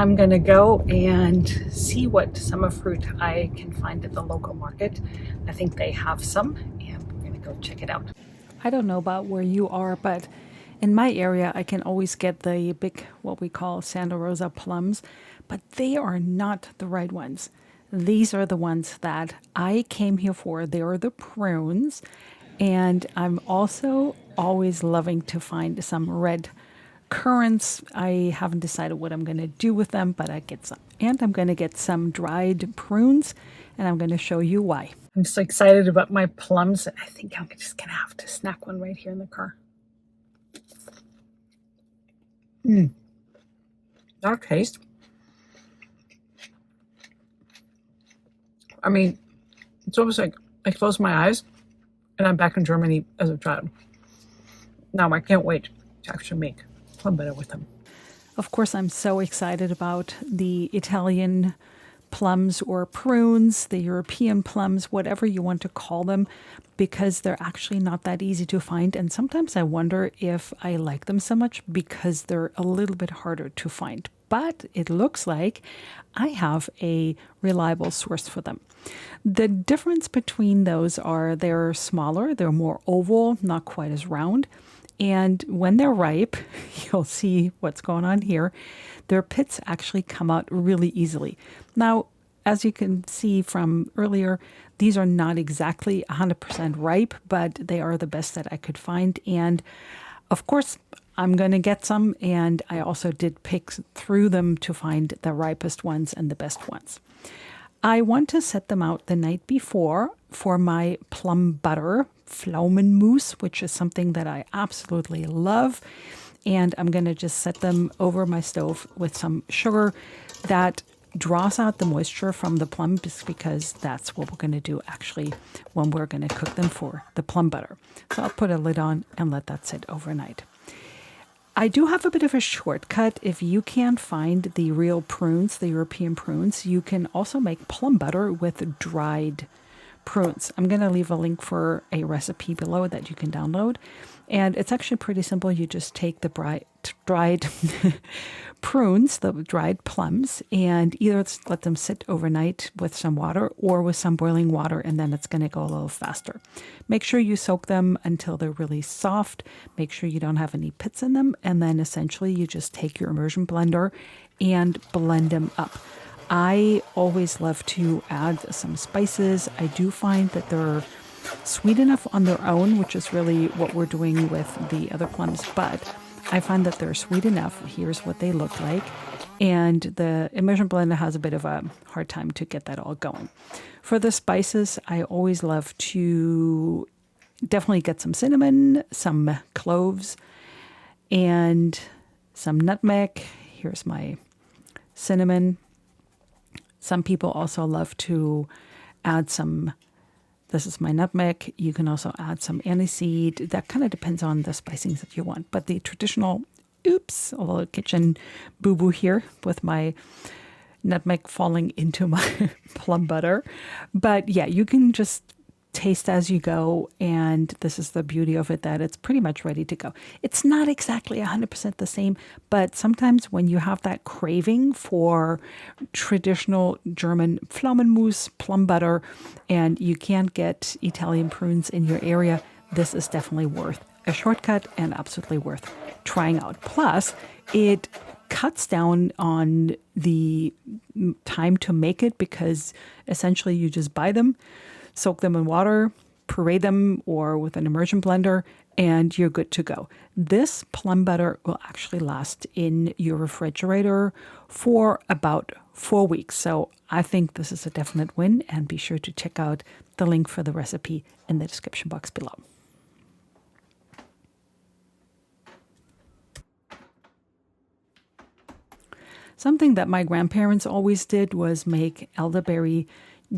I'm gonna go and see what summer fruit I can find at the local market. I think they have some, and we're gonna go check it out. I don't know about where you are, but in my area, I can always get the big, what we call Santa Rosa plums, but they are not the right ones. These are the ones that I came here for. They are the prunes, and I'm also always loving to find some red currants. I haven't decided what I'm going to do with them, but I get some. And I'm going to get some dried prunes, and I'm going to show you why. I'm so excited about my plums. I think I'm just going to have to snack one right here in the car. That taste. I mean, it's almost like I close my eyes and I'm back in Germany as a child. Now I can't wait to actually make plum butter with them. Of course, I'm so excited about the Italian plums or prunes, the European plums, whatever you want to call them, because they're actually not that easy to find. And sometimes I wonder if I like them so much because they're a little bit harder to find. But it looks like I have a reliable source for them. The difference between those are they're smaller, they're more oval, not quite as round. And when they're ripe, you'll see what's going on here. Their pits actually come out really easily. Now, as you can see from earlier, these are not exactly 100% ripe, but they are the best that I could find. And of course, I'm going to get some. And I also did pick through them to find the ripest ones and the best ones. I want to set them out the night before for my plum butter, Pflaumenmus, which is something that I absolutely love. And I'm going to just set them over my stove with some sugar that draws out the moisture from the plums, because that's what we're going to do actually when we're going to cook them for the plum butter. So I'll put a lid on and let that sit overnight. I do have a bit of a shortcut. If you can't find the real prunes, the European prunes, you can also make plum butter with dried prunes. I'm going to leave a link for a recipe below that you can download. And it's actually pretty simple. You just take the dried prunes, the dried plums, and either let them sit overnight with some water or with some boiling water, and then it's going to go a little faster. Make sure you soak them until they're really soft. Make sure you don't have any pits in them. And then essentially you just take your immersion blender and blend them up. I always love to add some spices. I do find that they're sweet enough on their own, which is really what we're doing with the other plums, but I find that they're sweet enough. Here's what they look like. And the immersion blender has a bit of a hard time to get that all going. For the spices, I always love to definitely get some cinnamon, some cloves, and some nutmeg. Here's my cinnamon. Some people also love to add some, this is my nutmeg. You can also add some aniseed. That kind of depends on the spicings that you want. But the traditional, oops, a little kitchen boo-boo here with my nutmeg falling into my plum butter. But yeah, you can just taste as you go, and this is the beauty of it, that it's pretty much ready to go. It's not exactly 100% the same, but sometimes when you have that craving for traditional German Pflaumenmus, plum butter, and you can't get Italian prunes in your area, this is definitely worth a shortcut and absolutely worth trying out. Plus, it cuts down on the time to make it, because essentially you just buy them, soak them in water, puree them or with an immersion blender, and you're good to go. This plum butter will actually last in your refrigerator for about 4 weeks. So I think this is a definite win, and be sure to check out the link for the recipe in the description box below. Something that my grandparents always did was make elderberry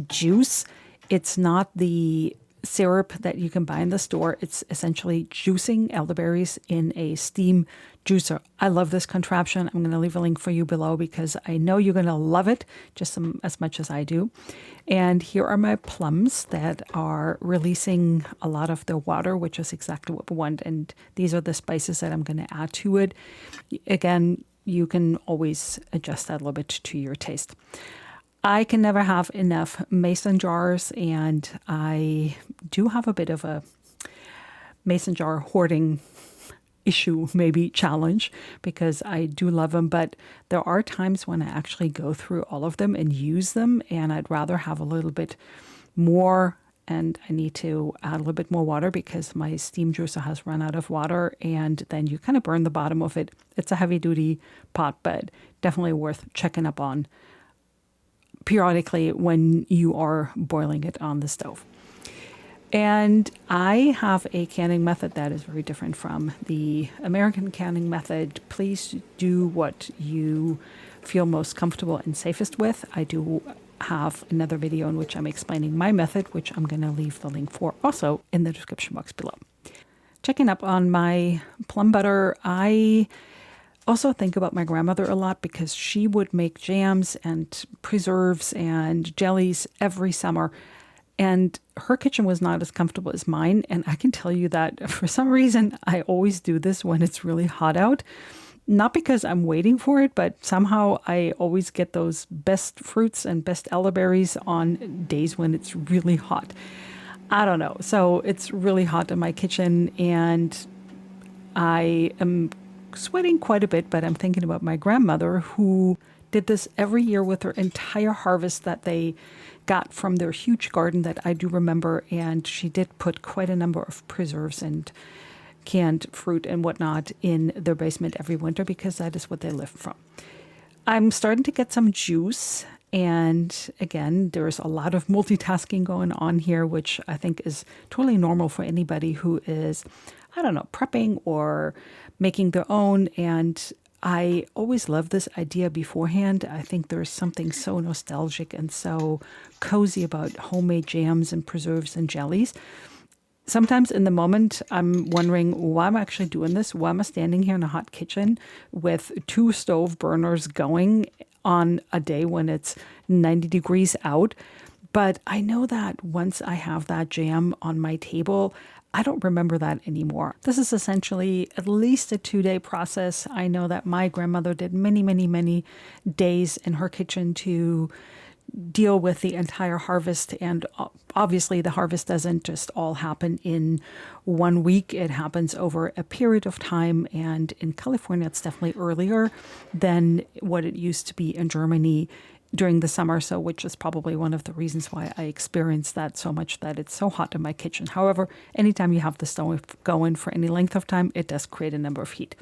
juice. It's not the syrup that you can buy in the store. It's essentially juicing elderberries in a steam juicer. I love this contraption. I'm going to leave a link for you below because I know you're going to love it just as much as I do. And here are my plums that are releasing a lot of the water, which is exactly what we want. And these are the spices that I'm going to add to it. Again, you can always adjust that a little bit to your taste. I can never have enough mason jars, and I do have a bit of a mason jar hoarding issue, maybe challenge, because I do love them, but there are times when I actually go through all of them and use them, and I'd rather have a little bit more, and I need to add a little bit more water because my steam juicer has run out of water, and then you kind of burn the bottom of it. It's a heavy duty pot, but definitely worth checking up on periodically when you are boiling it on the stove. And I have a canning method that is very different from the American canning method. Please do what you feel most comfortable and safest with. I do have another video in which I'm explaining my method, which I'm going to leave the link for also in the description box below. Checking up on my plum butter, I also think about my grandmother a lot because she would make jams and preserves and jellies every summer. And her kitchen was not as comfortable as mine. And I can tell you that for some reason, I always do this when it's really hot out. Not because I'm waiting for it, but somehow I always get those best fruits and best elderberries on days when it's really hot. I don't know. So it's really hot in my kitchen and I am sweating quite a bit, but I'm thinking about my grandmother who did this every year with her entire harvest that they got from their huge garden that I do remember. And she did put quite a number of preserves and canned fruit and whatnot in their basement every winter because that is what they lived from. I'm starting to get some juice. And again, there's a lot of multitasking going on here, which I think is totally normal for anybody who is, I don't know, prepping or making their own. And I always love this idea beforehand. I think there's something so nostalgic and so cozy about homemade jams and preserves and jellies. Sometimes in the moment, I'm wondering why I'm actually doing this. Why am I standing here in a hot kitchen with 2 stove burners going on a day when it's 90 degrees out? But I know that once I have that jam on my table, I don't remember that anymore. This is essentially at least a 2-day process. I know that my grandmother did many, many, many days in her kitchen to deal with the entire harvest. And obviously the harvest doesn't just all happen in 1 week. It happens over a period of time. And in California, it's definitely earlier than what it used to be in Germany during the summer, so which is probably one of the reasons why I experience that so much, that it's so hot in my kitchen. However, anytime you have the stove going for any length of time, it does create a number of heat.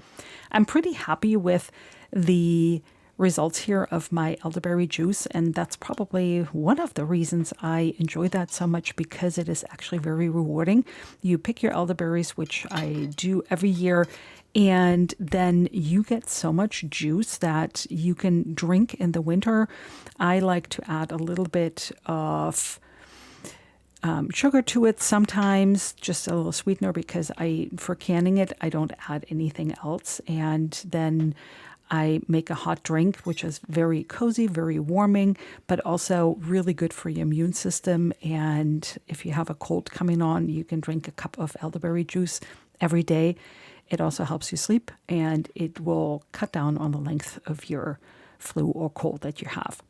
I'm pretty happy with the results here of my elderberry juice, and that's probably one of the reasons I enjoy that so much, because it is actually very rewarding. You pick your elderberries, which I do every year, and then you get so much juice that you can drink in the winter. I like to add a little bit of sugar to it sometimes, just a little sweetener, because for canning it, I don't add anything else. And then I make a hot drink, which is very cozy, very warming, but also really good for your immune system. And if you have a cold coming on, you can drink a cup of elderberry juice every day. It also helps you sleep, and it will cut down on the length of your flu or cold that you have.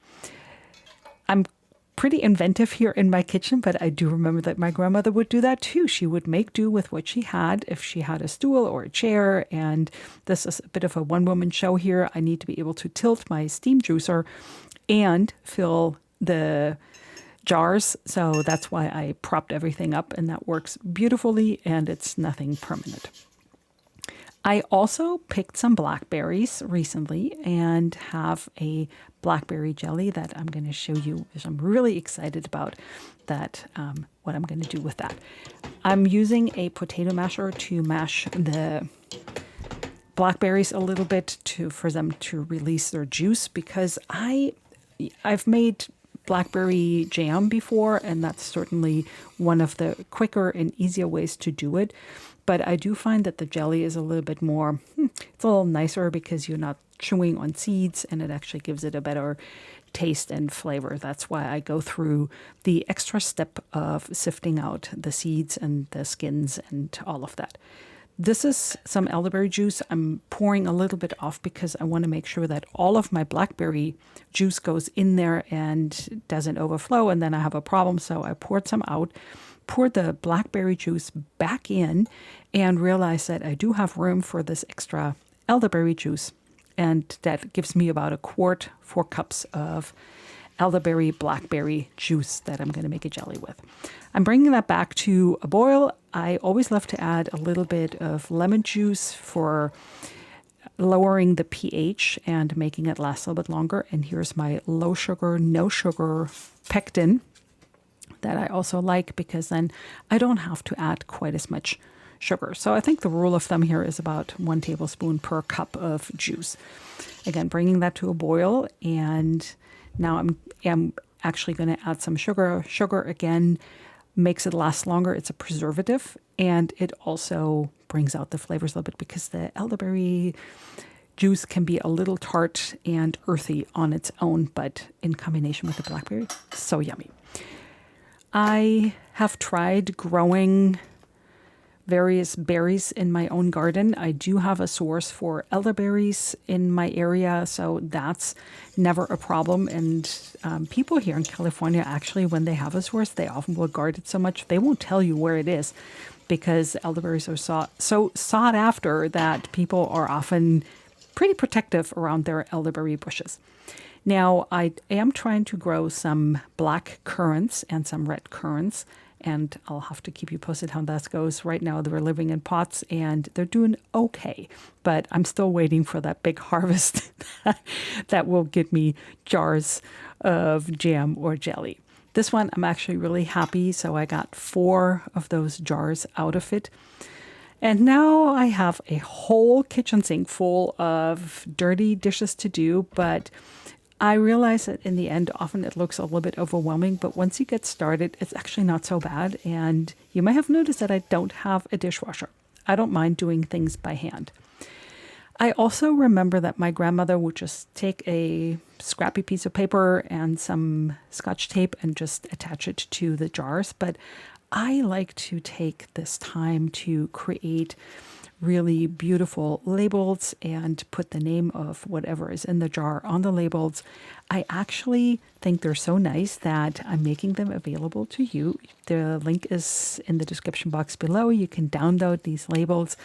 I'm pretty inventive here in my kitchen, but I do remember that my grandmother would do that too. She would make do with what she had. If she had a stool or a chair, and this is a bit of a one-woman show here, I need to be able to tilt my steam juicer and fill the jars. So that's why I propped everything up, and that works beautifully, and it's nothing permanent. I also picked some blackberries recently and have a blackberry jelly that I'm going to show you, which I'm really excited about that, what I'm going to do with that. I'm using a potato masher to mash the blackberries a little bit for them to release their juice, because I've made blackberry jam before, and that's certainly one of the quicker and easier ways to do it. But I do find that the jelly is a little bit more, it's a little nicer because you're not chewing on seeds, and it actually gives it a better taste and flavor. That's why I go through the extra step of sifting out the seeds and the skins and all of that. This is some elderberry juice. I'm pouring a little bit off because I want to make sure that all of my blackberry juice goes in there and doesn't overflow, and then I have a problem. So I poured some out, poured the blackberry juice back in, and realized that I do have room for this extra elderberry juice. And that gives me about 4 cups of elderberry blackberry juice that I'm going to make a jelly with. I'm bringing that back to a boil. I always love to add a little bit of lemon juice for lowering the pH and making it last a little bit longer. And here's my low sugar, no sugar pectin that I also like, because then I don't have to add quite as much sugar. So I think the rule of thumb here is about 1 tablespoon per cup of juice. Again, bringing that to a boil, and now I'm actually going to add some sugar. Sugar, again, makes it last longer. It's a preservative, and it also brings out the flavors a little bit because the elderberry juice can be a little tart and earthy on its own, but in combination with the blackberry, so yummy. I have tried growing various berries in my own garden. I do have a source for elderberries in my area, so that's never a problem. And people here in California, actually, when they have a source, they often will guard it so much, they won't tell you where it is, because elderberries are so sought after that people are often pretty protective around their elderberry bushes. Now, I am trying to grow some black currants and some red currants, and I'll have to keep you posted how that goes. Right now, they're living in pots, and they're doing okay, but I'm still waiting for that big harvest that will give me jars of jam or jelly. This one, I'm actually really happy, so I got 4 of those jars out of it. And now I have a whole kitchen sink full of dirty dishes to do, but I realize that in the end, often it looks a little bit overwhelming, but once you get started, it's actually not so bad. And you might have noticed that I don't have a dishwasher. I don't mind doing things by hand. I also remember that my grandmother would just take a scrappy piece of paper and some Scotch tape and just attach it to the jars. But I like to take this time to create really beautiful labels and put the name of whatever is in the jar on the labels. I actually think they're so nice that I'm making them available to you. The link is in the description box below. You can download these labels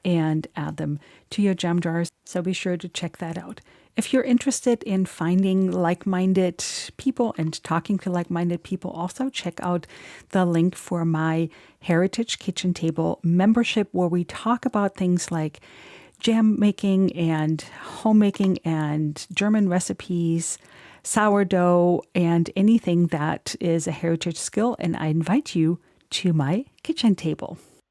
and add them to your jam jars, so be sure to check that out. If you're interested in finding like-minded people and talking to like-minded people, also check out the link for my Heritage Kitchen Table membership, where we talk about things like jam making and homemaking and German recipes, sourdough, and anything that is a heritage skill. And I invite you to my kitchen table.